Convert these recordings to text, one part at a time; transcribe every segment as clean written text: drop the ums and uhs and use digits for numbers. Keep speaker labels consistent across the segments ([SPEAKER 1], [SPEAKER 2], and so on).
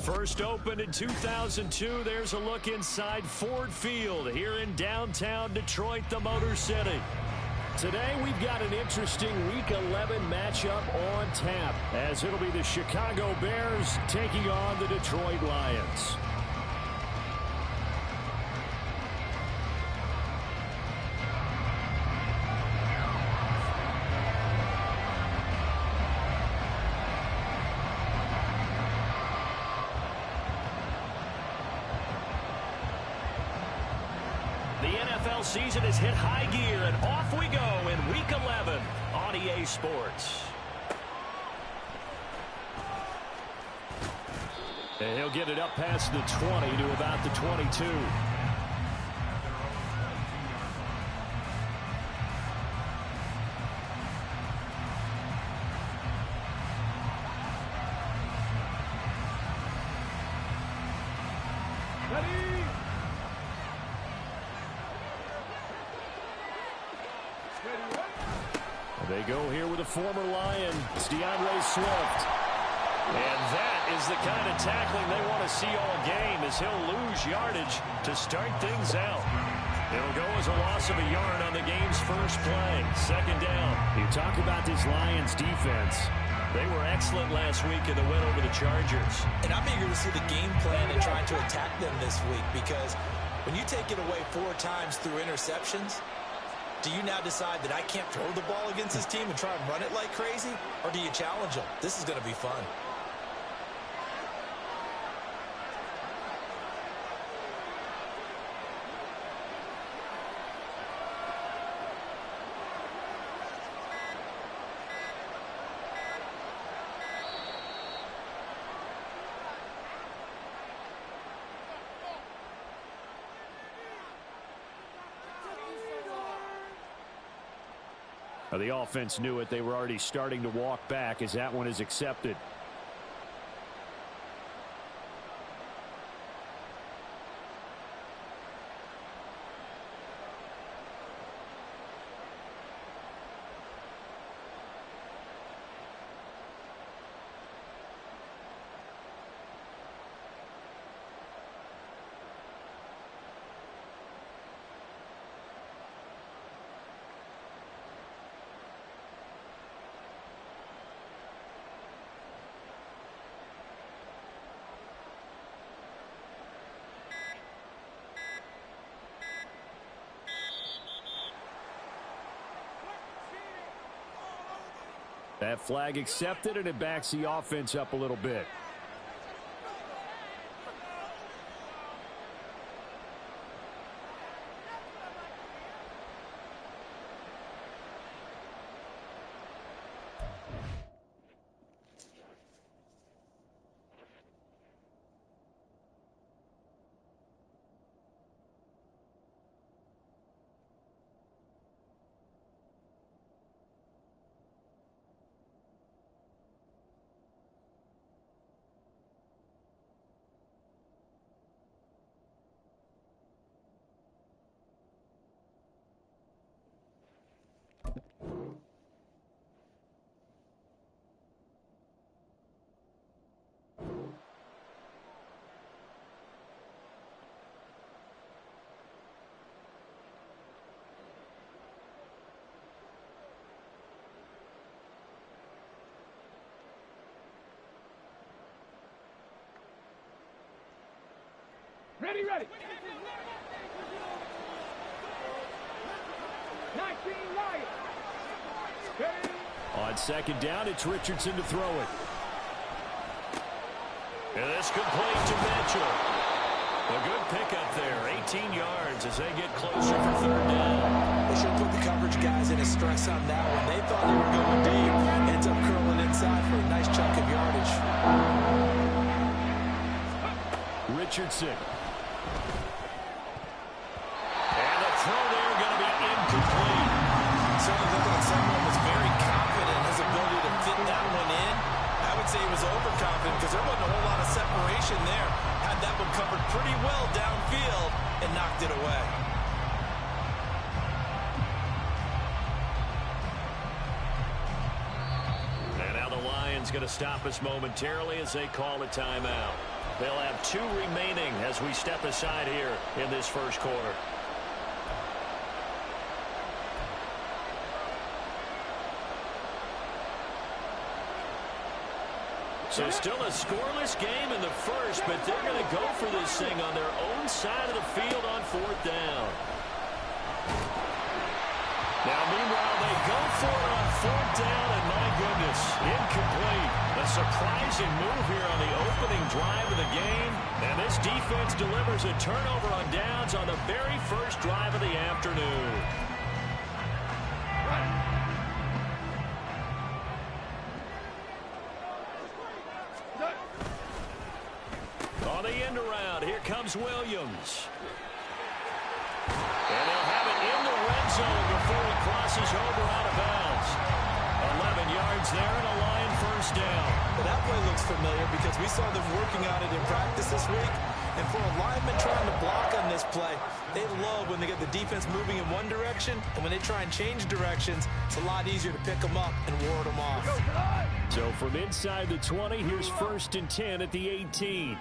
[SPEAKER 1] First opened in 2002, there's a look inside Ford Field here in downtown Detroit, the Motor City. Today, we've got an interesting Week 11 matchup on tap, as it'll be the Chicago Bears taking on the Detroit Lions. The NFL season has hit high gear, and off we go in Week 11 on EA Sports. And he'll get it up past the 20 to about the 22. They go here with a former Lion. It's DeAndre Swift. And that is the kind of tackling they want to see all game, as he'll lose yardage to start things out. It'll go as a loss of a yard on the game's first play. Second down. You talk about this Lions defense. They were excellent last week in the win over the Chargers.
[SPEAKER 2] And I'm eager to see the game plan and trying to attack them this week, because when you take it away 4 times through interceptions, do you now decide that I can't throw the ball against this team and try and run it like crazy? Or do you challenge them? This is going to be fun.
[SPEAKER 1] The offense knew it. They were already starting to walk back as that one is accepted. That flag accepted, and it backs the offense up a little bit.
[SPEAKER 3] Ready. 19 Lions.
[SPEAKER 1] On second down, it's Richardson to throw it. And this complete to Mitchell. A good pickup there, 18 yards as they get closer for third down.
[SPEAKER 2] They should put the coverage guys in a stress on that one. They thought they were going deep. Ends up curling inside for a nice chunk of yardage.
[SPEAKER 1] Richardson. And the throw there going to be incomplete.
[SPEAKER 2] Certainly looked like someone was very confident in his ability to fit that one in. I would say he was overconfident because there wasn't a whole lot of separation there. Had that one covered pretty well downfield and knocked it away.
[SPEAKER 1] And now the Lions going to stop us momentarily as they call a timeout. They'll have 2 remaining as we step aside here in this first quarter. So still a scoreless game in the first, but they're going to go for this thing on their own side of the field on 4th down. Now, meanwhile, they go for it on 4th down, and my goodness, incomplete. A surprising move here on the opening drive of the game, and this defense delivers a turnover on downs on the very first drive of the afternoon. On the end around, here comes Williams. And they'll have it in the red zone before he crosses over out of bounds. 11 yards there and a Lion first down.
[SPEAKER 2] Well, that play looks familiar because we saw them working on it in practice this week. And for a lineman trying to block on this play, they love when they get the defense moving in one direction. And when they try and change directions, it's a lot easier to pick them up and ward them off.
[SPEAKER 1] So from inside the 20, here's 1st and 10 at the 18.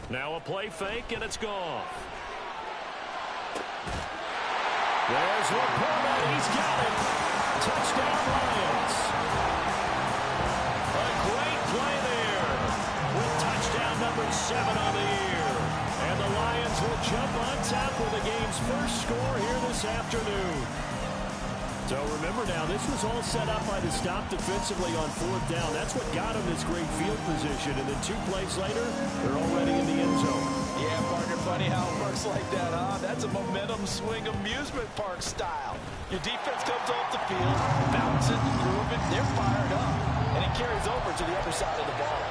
[SPEAKER 1] Now a play fake, and it's gone. There's Laporta. He's got it. Touchdown, Lions. A great play there with touchdown number 7 on the year. And the Lions will jump on top with the game's first score here this afternoon. So remember now, this was all set up by the stop defensively on 4th down. That's what got them this great field position. And then 2 plays later, they're already in the end zone.
[SPEAKER 2] Yeah, partner, funny how it works like that, huh? That's a momentum swing amusement park style. Your defense comes off the field, bounces, grooving, they're fired up. And it carries over to the other side of the ball.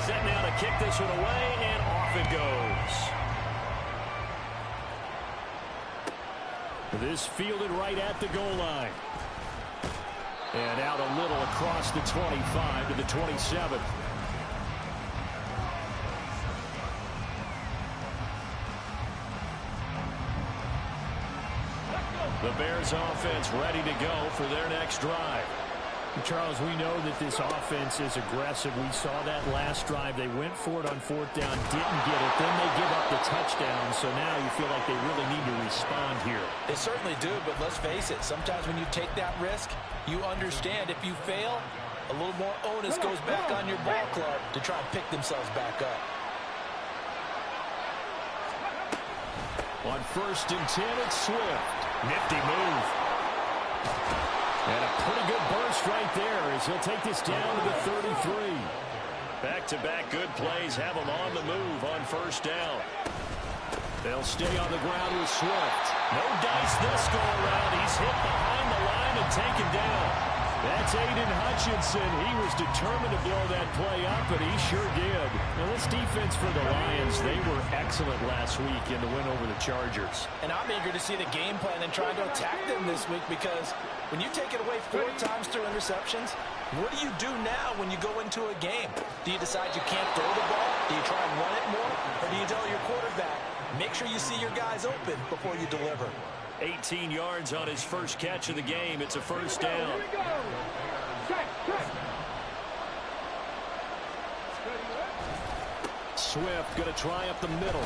[SPEAKER 1] Set now to kick this one away, and off it goes. This fielded right at the goal line. And out a little across the 25 to the 27. The Bears offense ready to go for their next drive. Charles, we know that this offense is aggressive. We saw that last drive. They went for it on 4th down, didn't get it. Then they give up the touchdown. So now you feel like they really need to respond here.
[SPEAKER 2] They certainly do, but let's face it. Sometimes when you take that risk, you understand if you fail, a little more onus goes back on your ball club to try and pick themselves back up.
[SPEAKER 1] On 1st and 10, it's Swift. Nifty move. And a pretty good burst right there as he'll take this down to the 33. Back-to-back good plays have him on the move on 1st down. They'll stay on the ground with Swift. No dice this go around. He's hit behind the line and taken down. That's Aiden Hutchinson. He was determined to blow that play up, and he sure did. Now, this defense for the Lions, they were excellent last week in the win over the Chargers.
[SPEAKER 2] And I'm eager to see the game plan and trying to attack them this week because when you take it away 4 times through interceptions, what do you do now when you go into a game? Do you decide you can't throw the ball? Do you try and run it more? Or do you tell your quarterback, make sure you see your guys open before you deliver?
[SPEAKER 1] 18 yards on his first catch of the game. It's a 1st down. Swift going to try up the middle.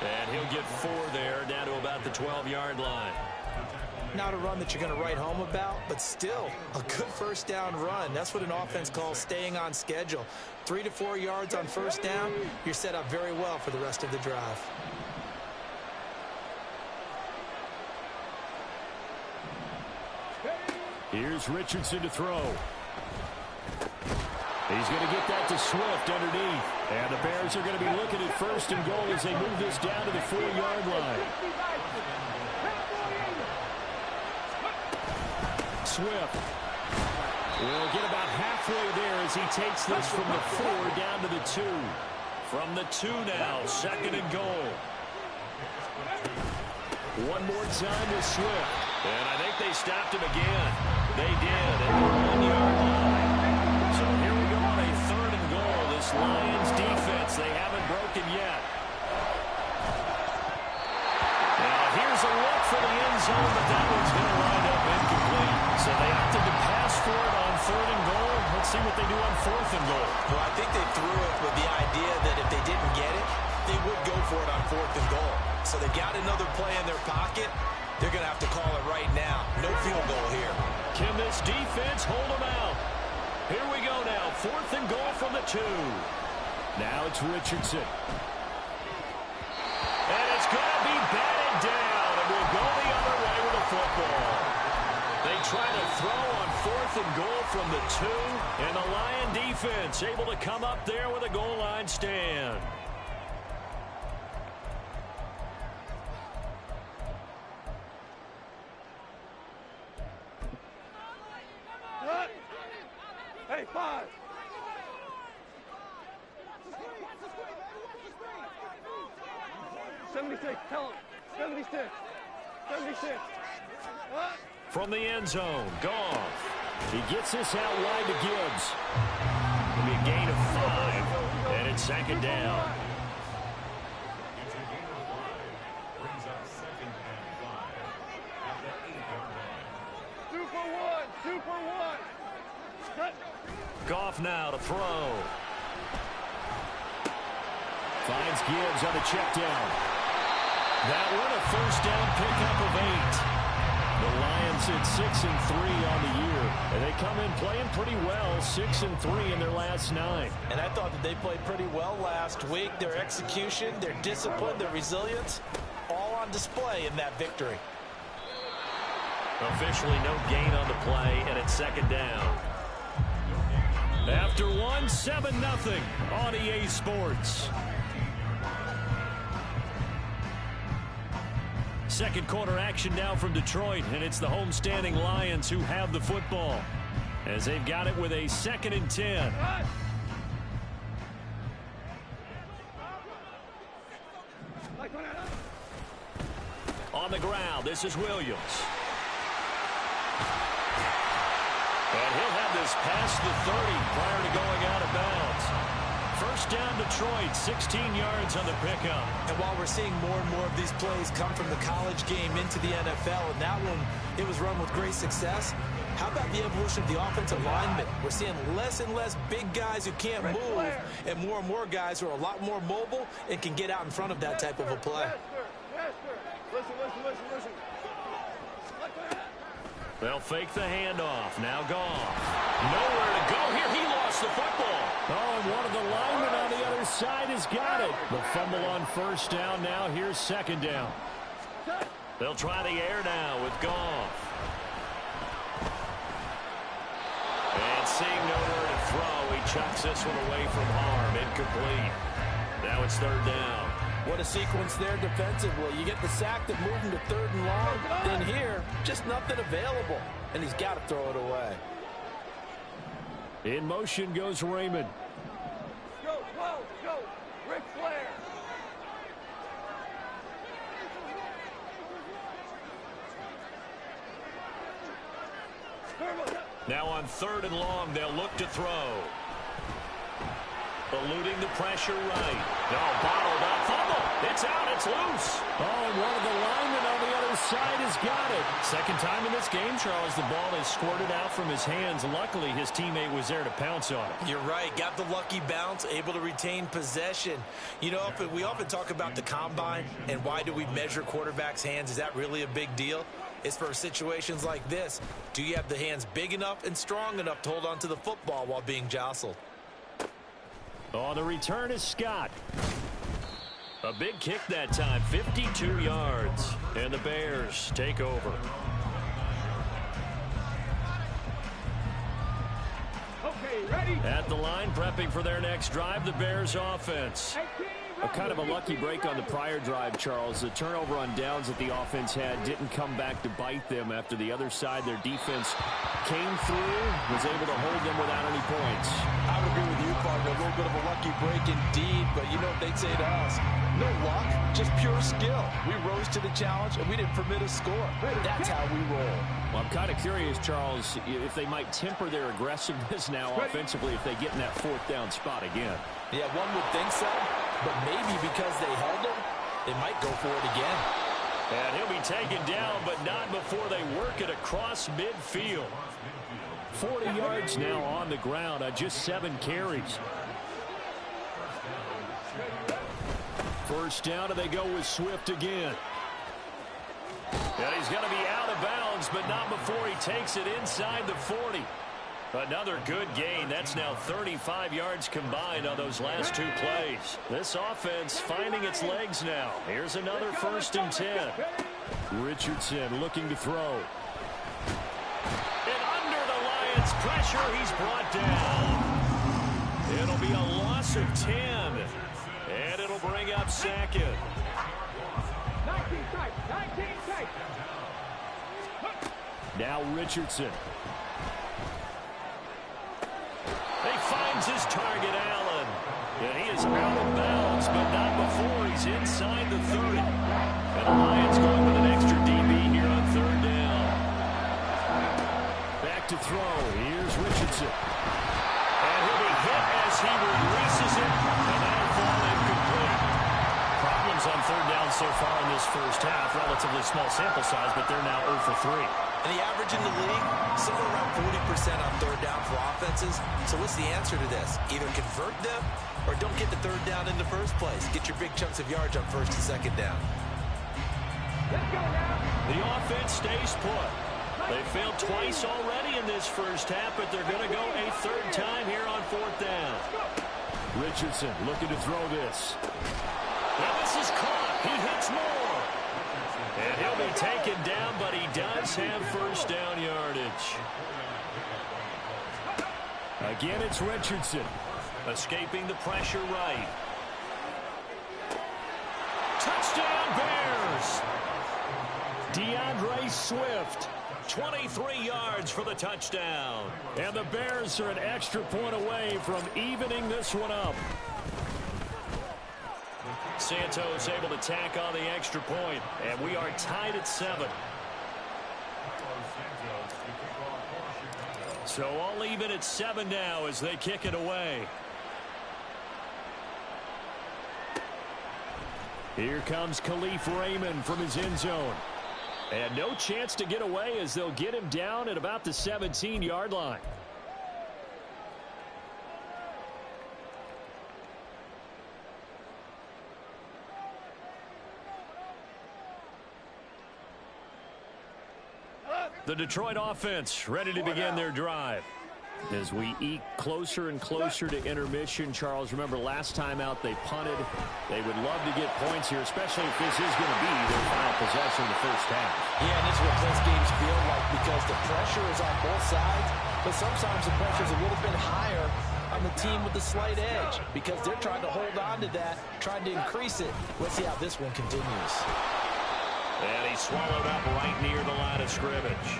[SPEAKER 1] And he'll get 4 there, down to about the 12-yard line.
[SPEAKER 2] Not a run that you're going to write home about, but still a good 1st down run. That's what an offense calls staying on schedule. 3 to 4 yards on 1st down, you're set up very well for the rest of the drive.
[SPEAKER 1] Here's Richardson to throw. He's going to get that to Swift underneath. And the Bears are going to be looking at 1st and goal as they move this down to the 4-yard line. Swift will get about halfway there as he takes this from the 4 down to the 2. From the 2 now, 2nd and goal. One more time with Swift. And I think they stopped him again. They did at the 1-yard line. So here we go on a 3rd and goal. This Lions defense, they haven't broken yet. Now here's a look for the end zone, but that one's going to wind up incomplete. So they opted to pass third and goal. Let's see what they do on fourth and goal.
[SPEAKER 2] Well, I think they threw it with the idea that if they didn't get it, they would go for it on fourth and goal. So they got another play in their pocket. They're going to have to call it right now. No field goal here.
[SPEAKER 1] Can this defense hold them out? Here we go now. Fourth and goal from the 2. Now it's Richardson. And it's going to be batted down. And we'll go the other way with the football. They try to throw on fourth and goal from the 2. And the Lion defense able to come up there with a goal line stand.
[SPEAKER 3] Hey, 5. Tell him. 76. 76.
[SPEAKER 1] From the end zone, Goff. He gets this out wide to Gibbs. It'll be a gain of 5, and it's second down.
[SPEAKER 3] Two for one.
[SPEAKER 1] Goff now to throw. Finds Gibbs on a check down. That one a first down pickup of 8. The Lions at 6-3 on the year. And they come in playing pretty well, 6-3 in their last 9.
[SPEAKER 2] And I thought that they played pretty well last week. Their execution, their discipline, their resilience, all on display in that victory.
[SPEAKER 1] Officially no gain on the play, and it's second down. After 1, 7-0 on EA Sports. Second quarter action now from Detroit, and it's the homestanding Lions who have the football as they've got it with a 2nd and 10. On the ground, this is Williams. And he'll have this past the 30 prior to going out of bounds. First down Detroit, 16 yards on the pickup.
[SPEAKER 2] And while we're seeing more and more of these plays come from the college game into the NFL, and that one, it was run with great success, how about the evolution of the offensive linemen? We're seeing less and less big guys who can't move, and more guys who are a lot more mobile and can get out in front of that type of a play.
[SPEAKER 3] Listen.
[SPEAKER 1] They'll fake the handoff. Now Goff. Nowhere to go here. He lost the football. Oh, and one of the linemen on the other side has got it. The fumble on first down. Now here's second down. They'll try the air now with Goff. And seeing nowhere to throw, he chucks this one away from harm. Incomplete. Now it's third down.
[SPEAKER 2] What a sequence there defensively. You get the sack that moved him to 3rd and long. Then here, just nothing available. And he's got to throw it away.
[SPEAKER 1] In motion goes Raymond.
[SPEAKER 3] Go. Ric Flair.
[SPEAKER 1] Now on 3rd and long, they'll look to throw. Eluding the pressure right. No, bottled up. Fumble. It's out. It's loose. Oh, and one of the linemen on the other side has got it. Second time in this game, Charles, the ball is squirted out from his hands. Luckily, his teammate was there to pounce on it.
[SPEAKER 2] You're right. Got the lucky bounce, able to retain possession. You know, we often talk about the combine and why do we measure quarterbacks' hands. Is that really a big deal? It's for situations like this. Do you have the hands big enough and strong enough to hold on to the football while being jostled?
[SPEAKER 1] Oh, the return is Scott. A big kick that time, 52 yards. And the Bears take over.
[SPEAKER 3] Okay, ready?
[SPEAKER 1] At the line, prepping for their next drive, the Bears offense. A kind of a lucky break on the prior drive, Charles. The turnover on downs that the offense had didn't come back to bite them after the other side. Their defense came through, was able to hold them without any points.
[SPEAKER 2] I would agree with you, partner. A little bit of a lucky break indeed, but you know what they'd say to us? No luck, just pure skill. We rose to the challenge, and we didn't permit a score. That's how we roll.
[SPEAKER 1] Well, I'm kind of curious, Charles, if they might temper their aggressiveness now offensively if they get in that 4th down spot again.
[SPEAKER 2] Yeah, one would think so, but maybe because they held him, they might go for it again.
[SPEAKER 1] And he'll be taken down, but not before they work it across midfield. 40 yards now on the ground on just 7 carries. First down, and they go with Swift again. And he's going to be out of bounds, but not before he takes it inside the 40. Another good gain. That's now 35 yards combined on those last 2 plays. This offense finding its legs now. Here's another 1st and 10. Richardson looking to throw. And under the Lions' pressure, he's brought down. It'll be a loss of 10. And it'll bring up 2nd.
[SPEAKER 3] 19 tight, 19 tight.
[SPEAKER 1] Now Richardson. He finds his target, Allen. And he is out of bounds, but not before he's inside the 30. And the Lions going with an extra DB here on 3rd down. Back to throw. Here's Richardson. And he'll be hit as he releases it. And that'll fall incomplete. Problems on 3rd down so far in this first half. Relatively small sample size, but they're now 0 for 3.
[SPEAKER 2] And the average in the league, somewhere around 40% on 3rd down for offenses. So what's the answer to this? Either convert them or don't get the 3rd down in the first place. Get your big chunks of yards on 1st and 2nd down.
[SPEAKER 3] Let's go now.
[SPEAKER 1] The offense stays put. They failed twice already in this first half, but they're going to go a 3rd time here on 4th down. Richardson looking to throw this. Now this is caught. He hits more. And he'll be taken down, but he does have 1st down yardage. Again, it's Richardson. Escaping the pressure right. Touchdown, Bears! DeAndre Swift, 23 yards for the touchdown. And the Bears are an extra point away from evening this one up. Santos able to tack on the extra point, and we are tied at 7. So all even at 7 now as they kick it away. Here comes Khalif Raymond from his end zone. And no chance to get away as they'll get him down at about the 17-yard line. The Detroit offense ready to begin their drive. As we eke closer and closer to intermission, Charles, remember last time out they punted. They would love to get points here, especially if this is going to be their final possession of the first half.
[SPEAKER 2] Yeah, and this is what close games feel like because the pressure is on both sides, but sometimes the pressure is a little bit higher on the team with the slight edge because they're trying to hold on to that, trying to increase it. Let's see how this one continues.
[SPEAKER 1] And he swallowed up right near the line of scrimmage.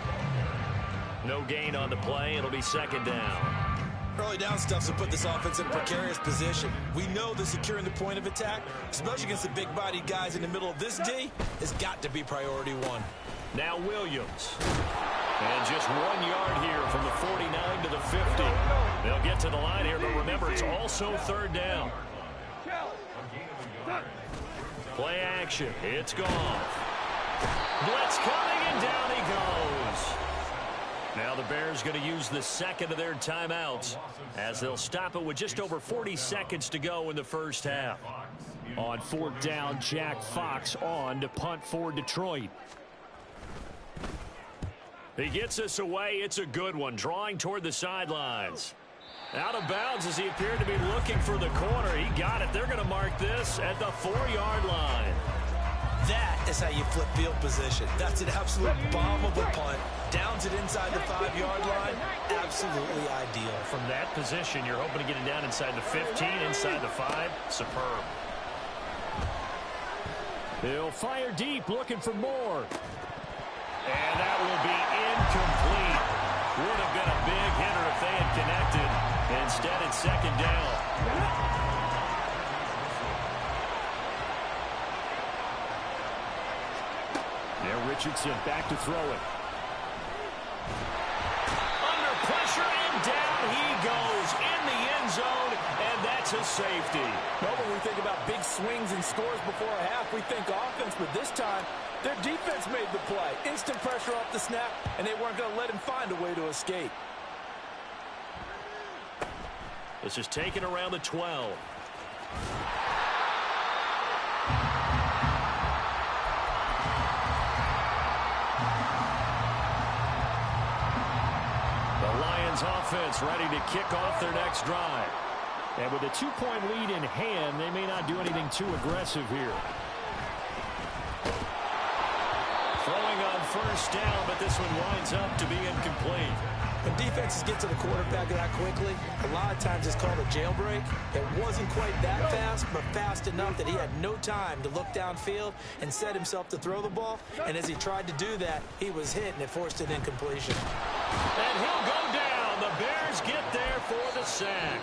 [SPEAKER 1] No gain on the play. It'll be 2nd down.
[SPEAKER 2] Early down stuff will put this offense in a precarious position. We know that securing the point of attack, especially against the big-bodied guys in the middle of this D, has got to be priority 1.
[SPEAKER 1] Now Williams. And just 1 yard here from the 49 to the 50. They'll get to the line here, but remember, it's also 3rd down. Play action. It's gone. Blitz coming, and down he goes. Now the Bears going to use the 2nd of their timeouts as they'll stop it with just over 40 seconds to go in the first half. On 4th down, Jack Fox on to punt for Detroit. He gets us away. It's a good one, drawing toward the sidelines. Out of bounds as he appeared to be looking for the corner. He got it. They're going to mark this at the 4-yard line.
[SPEAKER 2] That is how you flip field position. That's an absolute bomb of a punt. Downs it inside the 5-yard line. Absolutely ideal.
[SPEAKER 1] From that position, you're hoping to get it down inside the 15, inside the 5. Superb. He'll fire deep, looking for more. And that will be incomplete. Would have been a big hitter if they had connected. Instead, it's 2nd down. Now Richardson back to throw it. Under pressure, and down he goes in the end zone, and that's a safety.
[SPEAKER 4] Well, when we think about big swings and scores before a half, we think offense, but this time, their defense made the play. Instant pressure off the snap, and they weren't going to let him find a way to escape.
[SPEAKER 1] This is taken around the 12. The Lions offense ready to kick off their next drive. And with a 2-point lead in hand, they may not do anything too aggressive here. Throwing on first down, but this one winds up to be incomplete.
[SPEAKER 2] When defenses get to the quarterback that quickly, a lot of times it's called a jailbreak. It wasn't quite that fast, but fast enough that he had no time to look downfield and set himself to throw the ball. And as he tried to do that, he was hit, and it forced an incompletion.
[SPEAKER 1] And he'll go down. The Bears get there for the sack.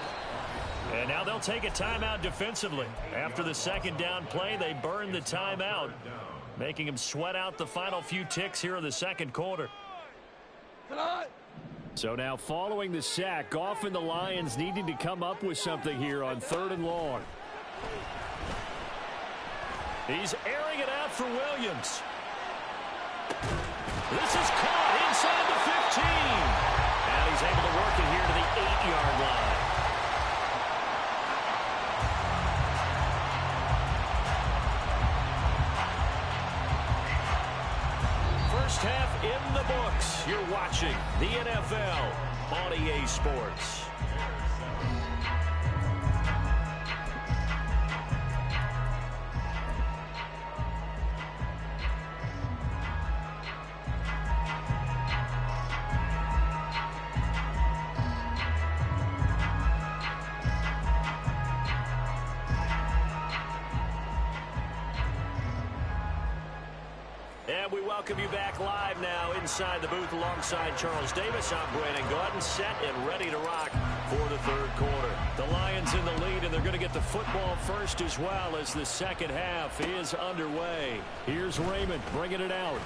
[SPEAKER 1] And now they'll take a timeout defensively. After the second down play, they burn the timeout, making him sweat out the final few ticks here in the second quarter. So now following the sack, Goff and the Lions needing to come up with something here on 3rd and long. He's airing it out for Williams. This is caught inside the 15. And he's able to work it here to the 8-yard line. First half in the books. You're watching the NFL on EA Sports. And we welcome you back live now inside the booth alongside Charles Davis. I'm Brandon Gaudin, set and ready to rock for the third quarter. The Lions in the lead, and they're going to get the football first as well as the second half is underway. Here's Raymond bringing it out.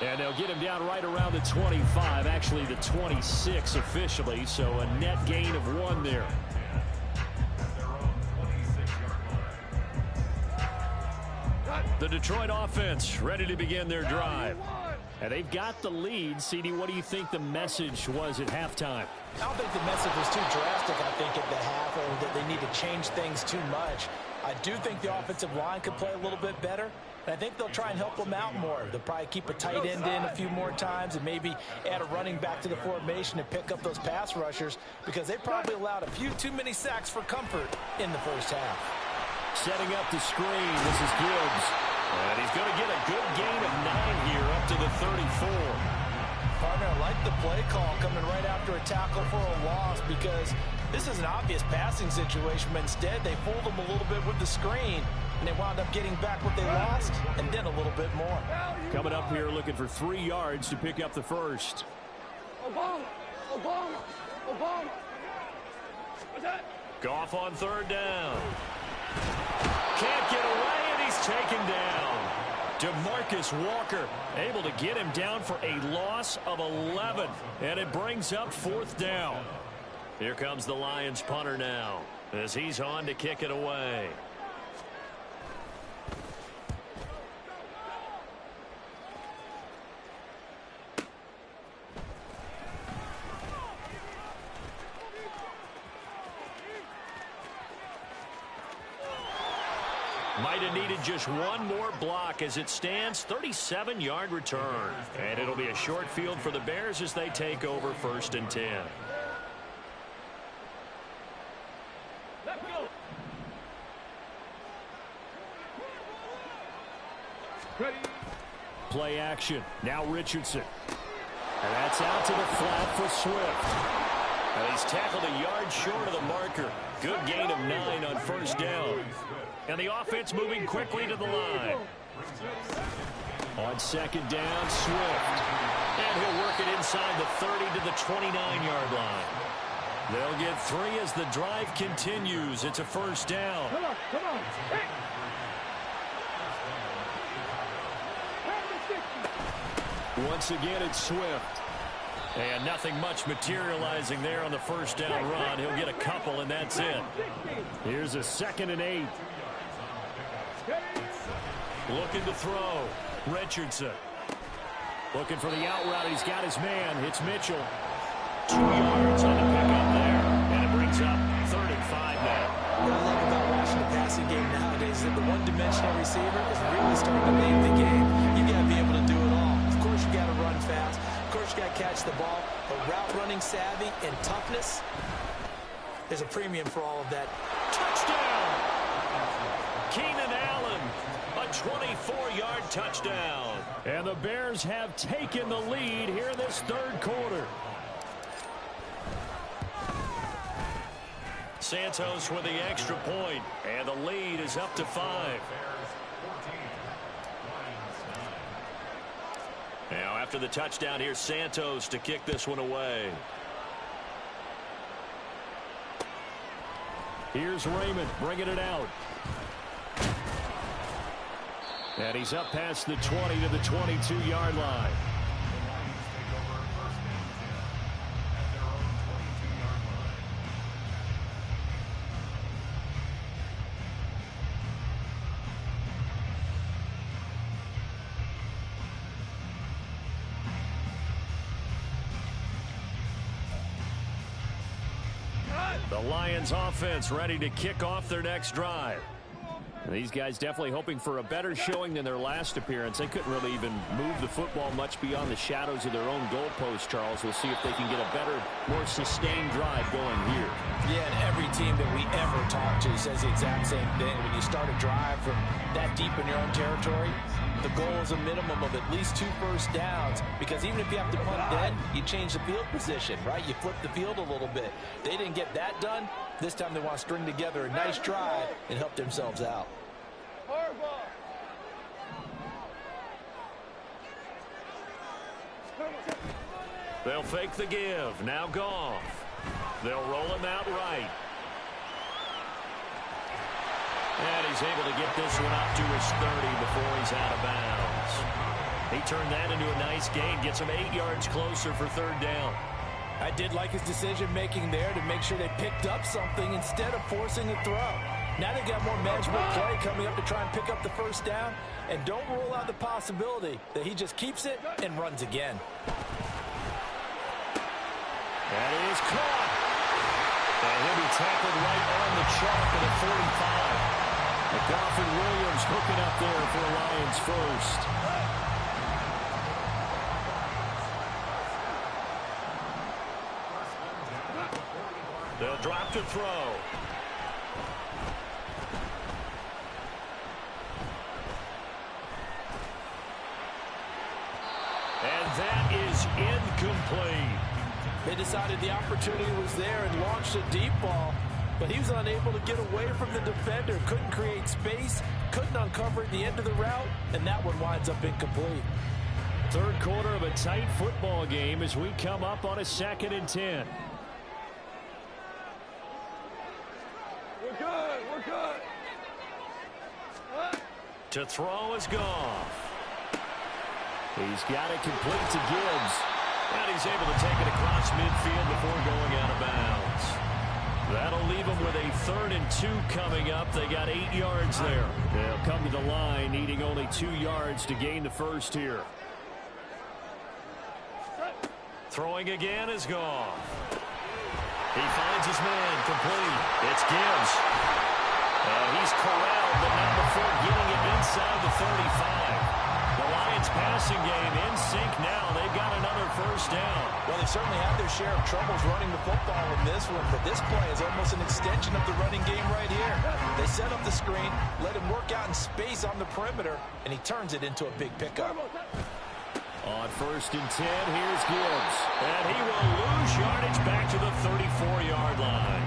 [SPEAKER 1] And they'll get him down right around the 25, actually the 26 officially, so a net gain of 1 there. The Detroit offense ready to begin their drive. And they've got the lead. CD, what do you think the message was at halftime?
[SPEAKER 2] I don't think the message was too drastic, I think, at the half, or that they need to change things too much. I do think the offensive line could play a little bit better. And I think they'll try and help them out more. They'll probably keep a tight end in a few more times and maybe add a running back to the formation and pick up those pass rushers, because they probably allowed a few too many sacks for comfort in the first half.
[SPEAKER 1] Setting up the screen, this is Gibbs. And he's going to get a good gain of 9 here up to the 34.
[SPEAKER 2] Partner, I like the play call coming right after a tackle for a loss, because this is an obvious passing situation, but instead they fooled them a little bit with the screen, and they wound up getting back what they lost and then a little bit more.
[SPEAKER 1] Coming up here looking for 3 yards to pick up the first.
[SPEAKER 3] Obama. What's that?
[SPEAKER 1] Goff on 3rd down. Can't get away, and he's taken down. DeMarcus Walker able to get him down for a loss of 11. And it brings up 4th down. Here comes the Lions punter now as he's on to kick it away. Might have needed just one more block as it stands. 37-yard return. And it'll be a short field for the Bears as they take over 1st and 10.
[SPEAKER 3] Let's go. Ready.
[SPEAKER 1] Play action. Now Richardson. And that's out to the flat for Swift. And he's tackled a yard short of the marker. Good gain of 9 on 1st down. And the offense moving quickly to the line. On 2nd down, Swift. And he'll work it inside the 30 to the 29-yard line. They'll get 3 as the drive continues. It's a 1st down.
[SPEAKER 3] Come on. Hey.
[SPEAKER 1] Once again, it's Swift. And nothing much materializing there on the 1st down run. He'll get a couple, and that's it. Here's a 2nd and 8. Looking to throw. Richardson. Looking for the out route. He's got his man. It's Mitchell. 2 yards on the pickup there. And it
[SPEAKER 2] one-dimensional receiver is really starting to name the game. You got to be able to do it all. Of course, you got to run fast. Of course, you got to catch the ball. But route running savvy and toughness, there's a premium for all of that.
[SPEAKER 1] Touchdown! Keenan Allen, a 24-yard touchdown. And the Bears have taken the lead here in this third quarter. Santos with the extra point, and the lead is up to 5. Now after the touchdown, here's Santos to kick this one away. Here's Raymond bringing it out. And he's up past the 20 to the 22-yard line. The Lions offense ready to kick off their next drive. These guys definitely hoping for a better showing than their last appearance. They couldn't really even move the football much beyond the shadows of their own goalpost, Charles. We'll see if they can get a better, more sustained drive going here.
[SPEAKER 2] Yeah, and every team that we ever talk to says the exact same thing. When you start a drive from that deep in your own territory, the goal is a minimum of at least 2 first downs, because even if you have to punt dead, you change the field position, right? You flip the field a little bit. They didn't get that done. This time they want to string together a nice drive and help themselves out.
[SPEAKER 1] They'll fake the give. Now Goff. They'll roll him out right. And he's able to get this one up to his 30 before he's out of bounds. He turned that into a nice gain. Gets him 8 yards closer for third down.
[SPEAKER 2] I did like his decision-making there to make sure they picked up something instead of forcing a throw. Now they got more manageable play coming up to try and pick up the first down. And don't rule out the possibility that he just keeps it and runs again.
[SPEAKER 1] That is caught. And he'll be tackled right on the chalk at the 45. Goff and Williams hooking up there for the Lions first. They'll drop to throw. And that is incomplete.
[SPEAKER 2] They decided the opportunity was there and launched a deep ball, but he was unable to get away from the defender. Couldn't create space, couldn't uncover at the end of the route, and that one winds up incomplete.
[SPEAKER 1] Third quarter of a tight football game as we come up on a 2nd and 10.
[SPEAKER 3] We're good. We're good.
[SPEAKER 1] To throw is Goff. He's got it complete to Gibbs. And he's able to take it across midfield before going out of bounds. That'll leave them with a 3rd and 2 coming up. They got 8 yards there. They'll come to the line needing only 2 yards to gain the first here. Throwing again is Goff. He finds his man complete. It's Gibbs. And he's corralled, but not before getting him inside the 35. The Lions passing game in sync now. They've got another first down.
[SPEAKER 2] Well, they certainly had their share of troubles running the football in this one, but this play is almost an extension of the running game right here. They set up the screen, let him work out in space on the perimeter, and he turns it into a big pickup.
[SPEAKER 1] On 1st and 10, here's Gibbs. And he will lose yardage back to the 34-yard line.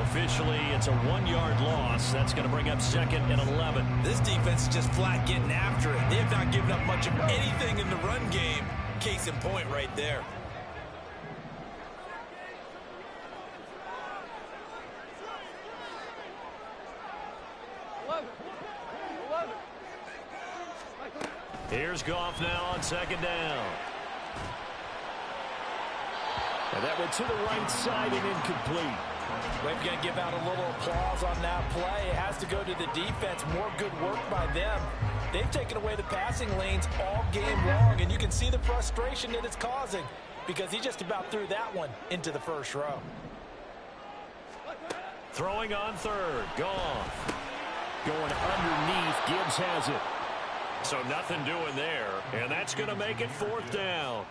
[SPEAKER 1] Officially, it's a 1-yard loss. That's going to bring up 2nd and 11.
[SPEAKER 2] This defense is just flat getting after it. They have not given up much of anything in the run game. Case in point right there.
[SPEAKER 1] Here's Goff now on 2nd down. And that went to the right side and incomplete.
[SPEAKER 2] We're going to give out a little applause on that play. It has to go to the defense. More good work by them. They've taken away the passing lanes all game long, and you can see the frustration that it's causing because he just about threw that one into the first row.
[SPEAKER 1] Throwing on 3rd, Goff. Going underneath. Gibbs has it. So nothing doing there. And that's going to make it 4th down.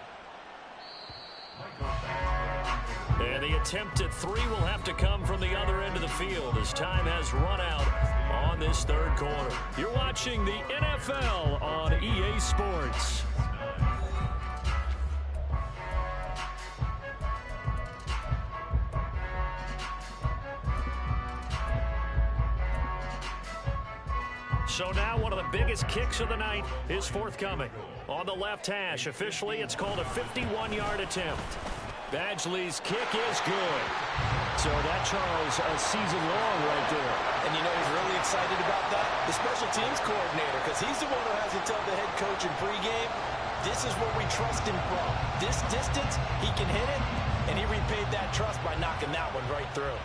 [SPEAKER 1] And the attempt at 3 will have to come from the other end of the field as time has run out on this 3rd quarter. You're watching the NFL on EA Sports. So now one of the biggest kicks of the night is forthcoming. On the left hash, officially it's called a 51-yard attempt. Badgley's kick is good. So that, Charles, a season long right there.
[SPEAKER 2] And you know who's really excited about that? The special teams coordinator, because he's the one who has to tell the head coach in pregame, this is where we trust him from. This distance, he can hit it, and he repaid that trust by knocking that one right through.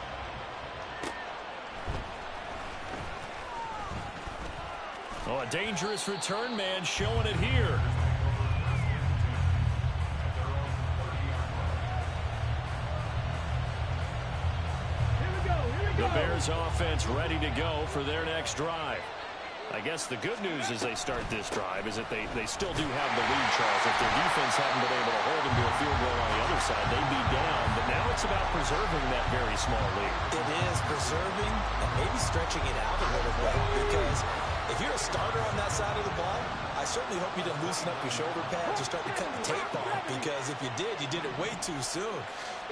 [SPEAKER 1] Oh, a dangerous return man showing it here. The Bears offense ready to go for their next drive. I guess the good news as they start this drive is that they still do have the lead, Charles. If their defense hadn't been able to hold them to a field goal on the other side, they'd be down. But now it's about preserving that very small lead.
[SPEAKER 2] It is preserving and maybe stretching it out a little bit, because if you're a starter on that side of the ball, I certainly hope you didn't loosen up your shoulder pads or start to cut the tape off, because if you did it way too soon.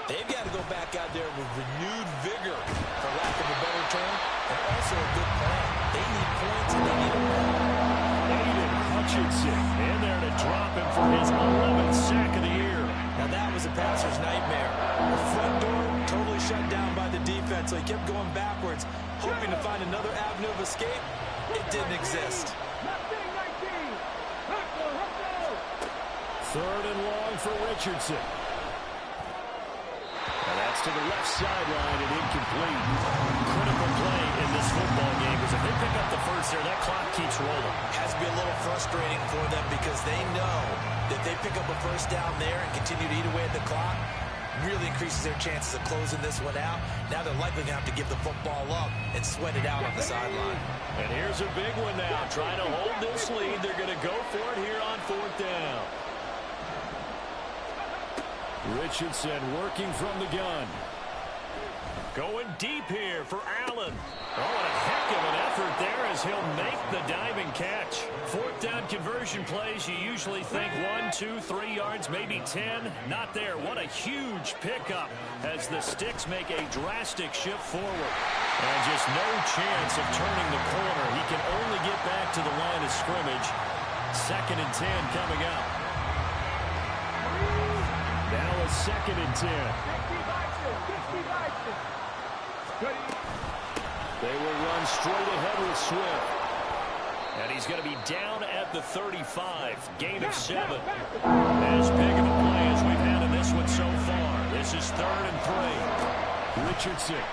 [SPEAKER 2] They've got to go back out there with renewed vigor, for lack of a better term, and also a good plan. They need points, and they need them now.
[SPEAKER 1] Aiden Hutchinson in there to drop him for his 11th sack of the year.
[SPEAKER 2] Now that was a passer's nightmare. The front door totally shut down by the defense, so he kept going backwards, hoping to find another avenue of escape. It didn't exist.
[SPEAKER 1] 3rd and long for Richardson. And that's to the left sideline and incomplete. Critical play in this football game, because if they pick up the first there, that clock keeps rolling.
[SPEAKER 2] Has to be a little frustrating for them, because they know that they pick up a first down there and continue to eat away at the clock, really increases their chances of closing this one out. Now they're likely going to have to give the football up and sweat it out on the sideline.
[SPEAKER 1] And here's a big one now. Trying to hold this lead. They're going to go for it here on 4th down. Richardson working from the gun. Going deep here for Allen. Oh, what a heck of an effort there as he'll make the diving catch. 4th down conversion plays, you usually think 1, 2, 3 yards, maybe 10. Not there. What a huge pickup as the Sticks make a drastic shift forward. And just no chance of turning the corner. He can only get back to the line of scrimmage. 2nd and 10 coming up. Now a 2nd and 10. They will run straight ahead with Swift. And he's going to be down at the 35. Gain of 7. As big of a play as we've had in this one so far. This is 3rd and 3. Richardson.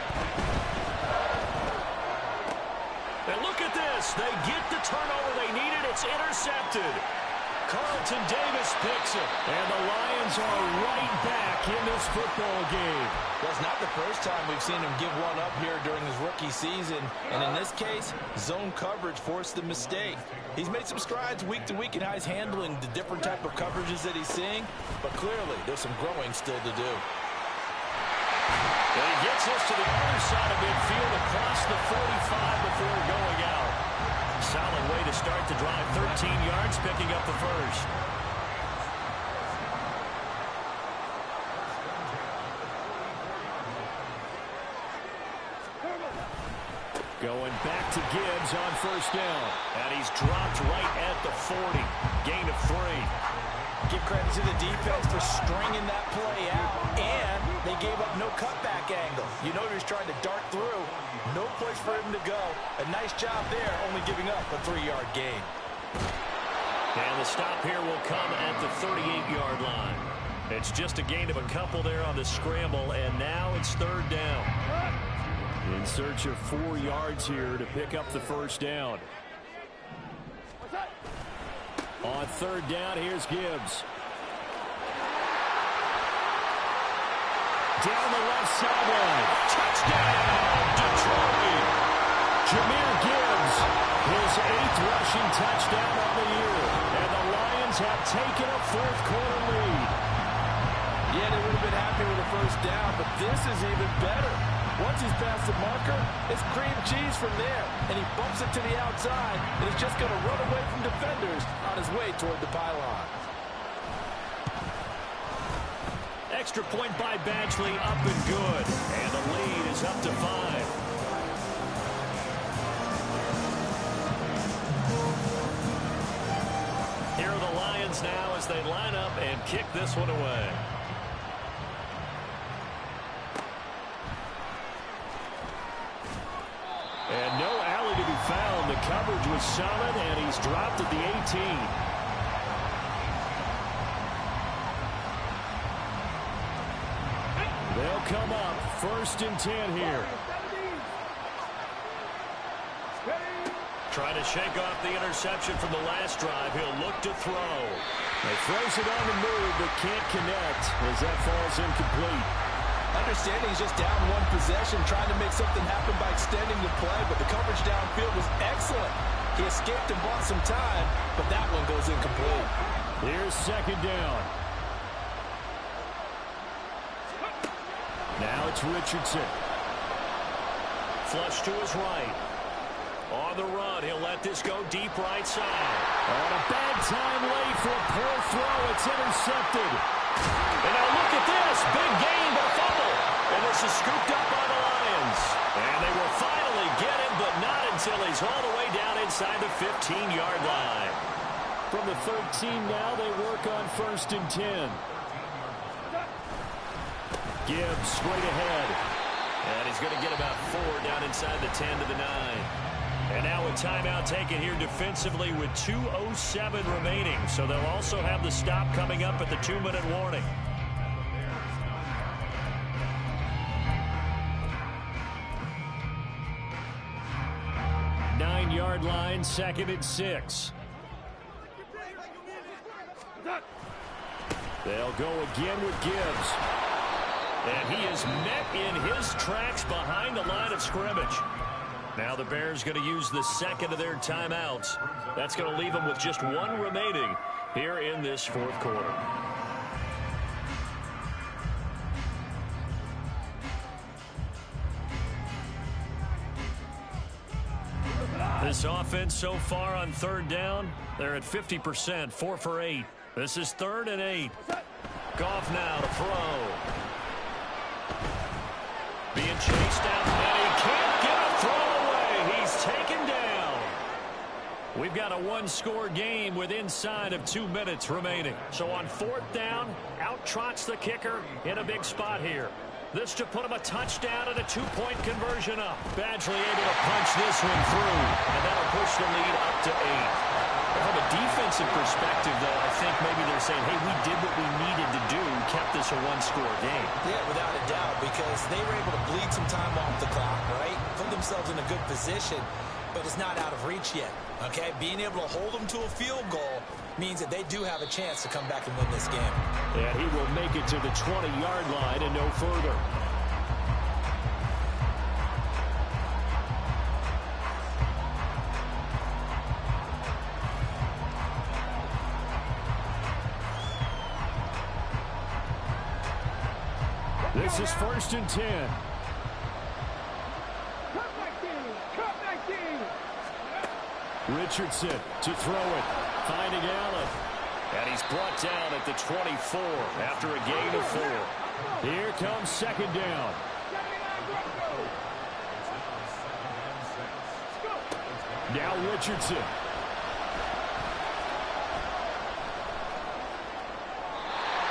[SPEAKER 1] And look at this. They get the turnover they needed. It's intercepted. Carlton Davis picks it. And the Lions are right back in this football game.
[SPEAKER 2] Well, it's not the first time we've seen him give one up here during his rookie season. And in this case, zone coverage forced the mistake. He's made some strides week to week in how he's handling the different type of coverages that he's seeing. But clearly, there's some growing still to do.
[SPEAKER 1] And he gets us to the other side of midfield across the 45 before going out. Solid way to start the drive. 13 yards, picking up the first. Going back to Gibbs on 1st down. And he's dropped right at the 40. Gain of 3.
[SPEAKER 2] Give credit to the defense for stringing that play out, and they gave up no cutback angle. You know he was trying to dart through. No place for him to go. A nice job there, only giving up a 3-yard gain.
[SPEAKER 1] And the stop here will come at the 38-yard line. It's just a gain of a couple there on the scramble, and now it's 3rd down. In search of 4 yards here to pick up the first down. On 3rd down, here's Gibbs. Down the left sideline. Touchdown, Detroit. Jahmyr Gibbs His 8th rushing touchdown on the year. And the Lions have taken a fourth-quarter lead.
[SPEAKER 4] Yeah, they would have been happy with a first down, but this is even better. Once he's past the marker, it's cream cheese from there. And he bumps it to the outside, and he's just going to run away from defenders on his way toward the pylon.
[SPEAKER 1] Extra point by Badgley, up and good. And the lead is up to 5. Here are the Lions now as they line up and kick this one away. And no alley to be found. The coverage was solid, and he's dropped at the 18. They'll come up 1st and 10 here. Trying to shake off the interception from the last drive. He'll look to throw. He throws it on the move, but can't connect as that falls incomplete.
[SPEAKER 4] Understanding he's just down one possession, trying to make something happen by extending the play, but the coverage downfield was excellent. He escaped and bought some time, but that one goes incomplete.
[SPEAKER 1] Here's 2nd down. Now it's Richardson. Flush to his right. On the run, he'll let this go deep right side. On a bad time late for a poor throw. It's intercepted. And now look at this. Big gain, but a fumble. And this is scooped up by the Lions. And they will finally get him, but not until he's all the way down inside the 15-yard line. From the 13 now, they work on 1st and 10. Gibbs straight ahead. And he's going to get about 4 down inside the 10 to the 9. And now a timeout taken here defensively with 2:07 remaining. So they'll also have the stop coming up at the 2-minute warning. Nine-yard line, 2nd and 6. They'll go again with Gibbs. And he is met in his tracks behind the line of scrimmage. Now the Bears going to use the 2nd of their timeouts. That's going to leave them with just 1 remaining here in this 4th quarter. This offense so far on 3rd down, they're at 50%, 4 for 8. This is 3rd and 8. Goff now to throw. Being chased out, and he can't get a throw away. He's taken down. We've got a 1-score game with inside of 2 minutes remaining. So on 4th down, out trots the kicker in a big spot here. This to put him a touchdown and a 2-point conversion up. Badgley able to punch this one through, and that'll push the lead up to 8. From a defensive perspective, though, I think maybe they're saying, hey, we did what we needed to do, kept this a 1-score game.
[SPEAKER 2] Yeah, without a doubt, because they were able to bleed some time off the clock, right? Put themselves in a good position, but it's not out of reach yet, okay? Being able to hold them to a field goal means that they do have a chance to come back and win this game.
[SPEAKER 1] And he will make it to the 20-yard line and no further. This is 1st and 10. Richardson to throw it. Finding Allen. And he's brought down at the 24 after a gain of 4. Here comes 2nd down. Now Richardson.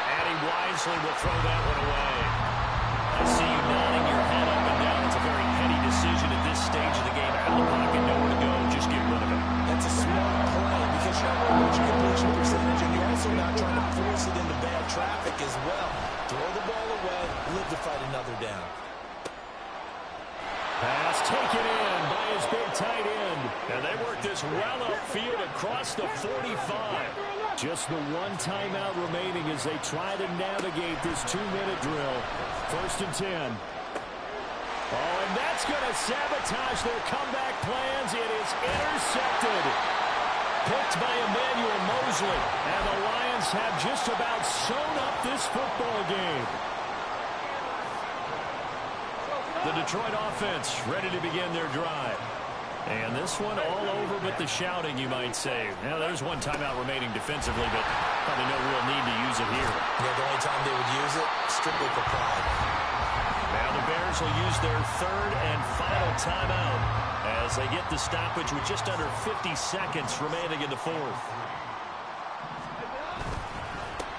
[SPEAKER 1] And he wisely will throw that one away. I see you nodding your head up and down. It's a very heady decision at this stage of the game. Out of the pocket, nowhere to go. Just get rid of it.
[SPEAKER 2] That's a smart play because you're not going to your completion percentage, and you're also not trying to force it into bad traffic as well. Throw the ball away, live to fight another down.
[SPEAKER 1] Pass taken in by his big tight end. And they work this well upfield across the 45. Just the 1 timeout remaining as they try to navigate this 2-minute drill. 1st and 10. Oh, and that's going to sabotage their comeback plans. It is intercepted. Picked by Emmanuel Mosley. And the Lions have just about sewn up this football game. The Detroit offense ready to begin their drive. And this one all over but the shouting, you might say. Now, there's one timeout remaining defensively, but probably no real need to use it here.
[SPEAKER 2] Yeah, the only time they would use it, strictly for pride.
[SPEAKER 1] Now the Bears will use their third and final timeout as they get the stoppage with just under 50 seconds remaining in the fourth.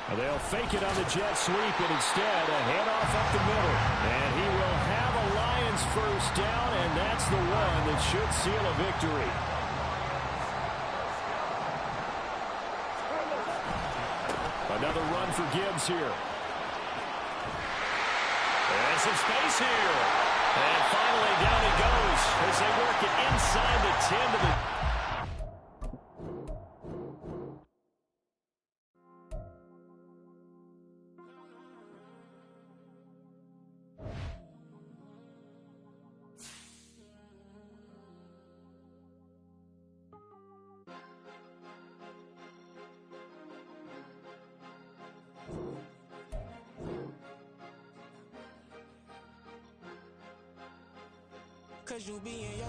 [SPEAKER 1] Now they'll fake it on the jet sweep, and instead a handoff up the middle. And he will have a Lions first down, and that's the one that should seal a victory. Another run for Gibbs here. And some space here. And finally down he goes as they work it inside the 10 to the...
[SPEAKER 5] Cause you be in your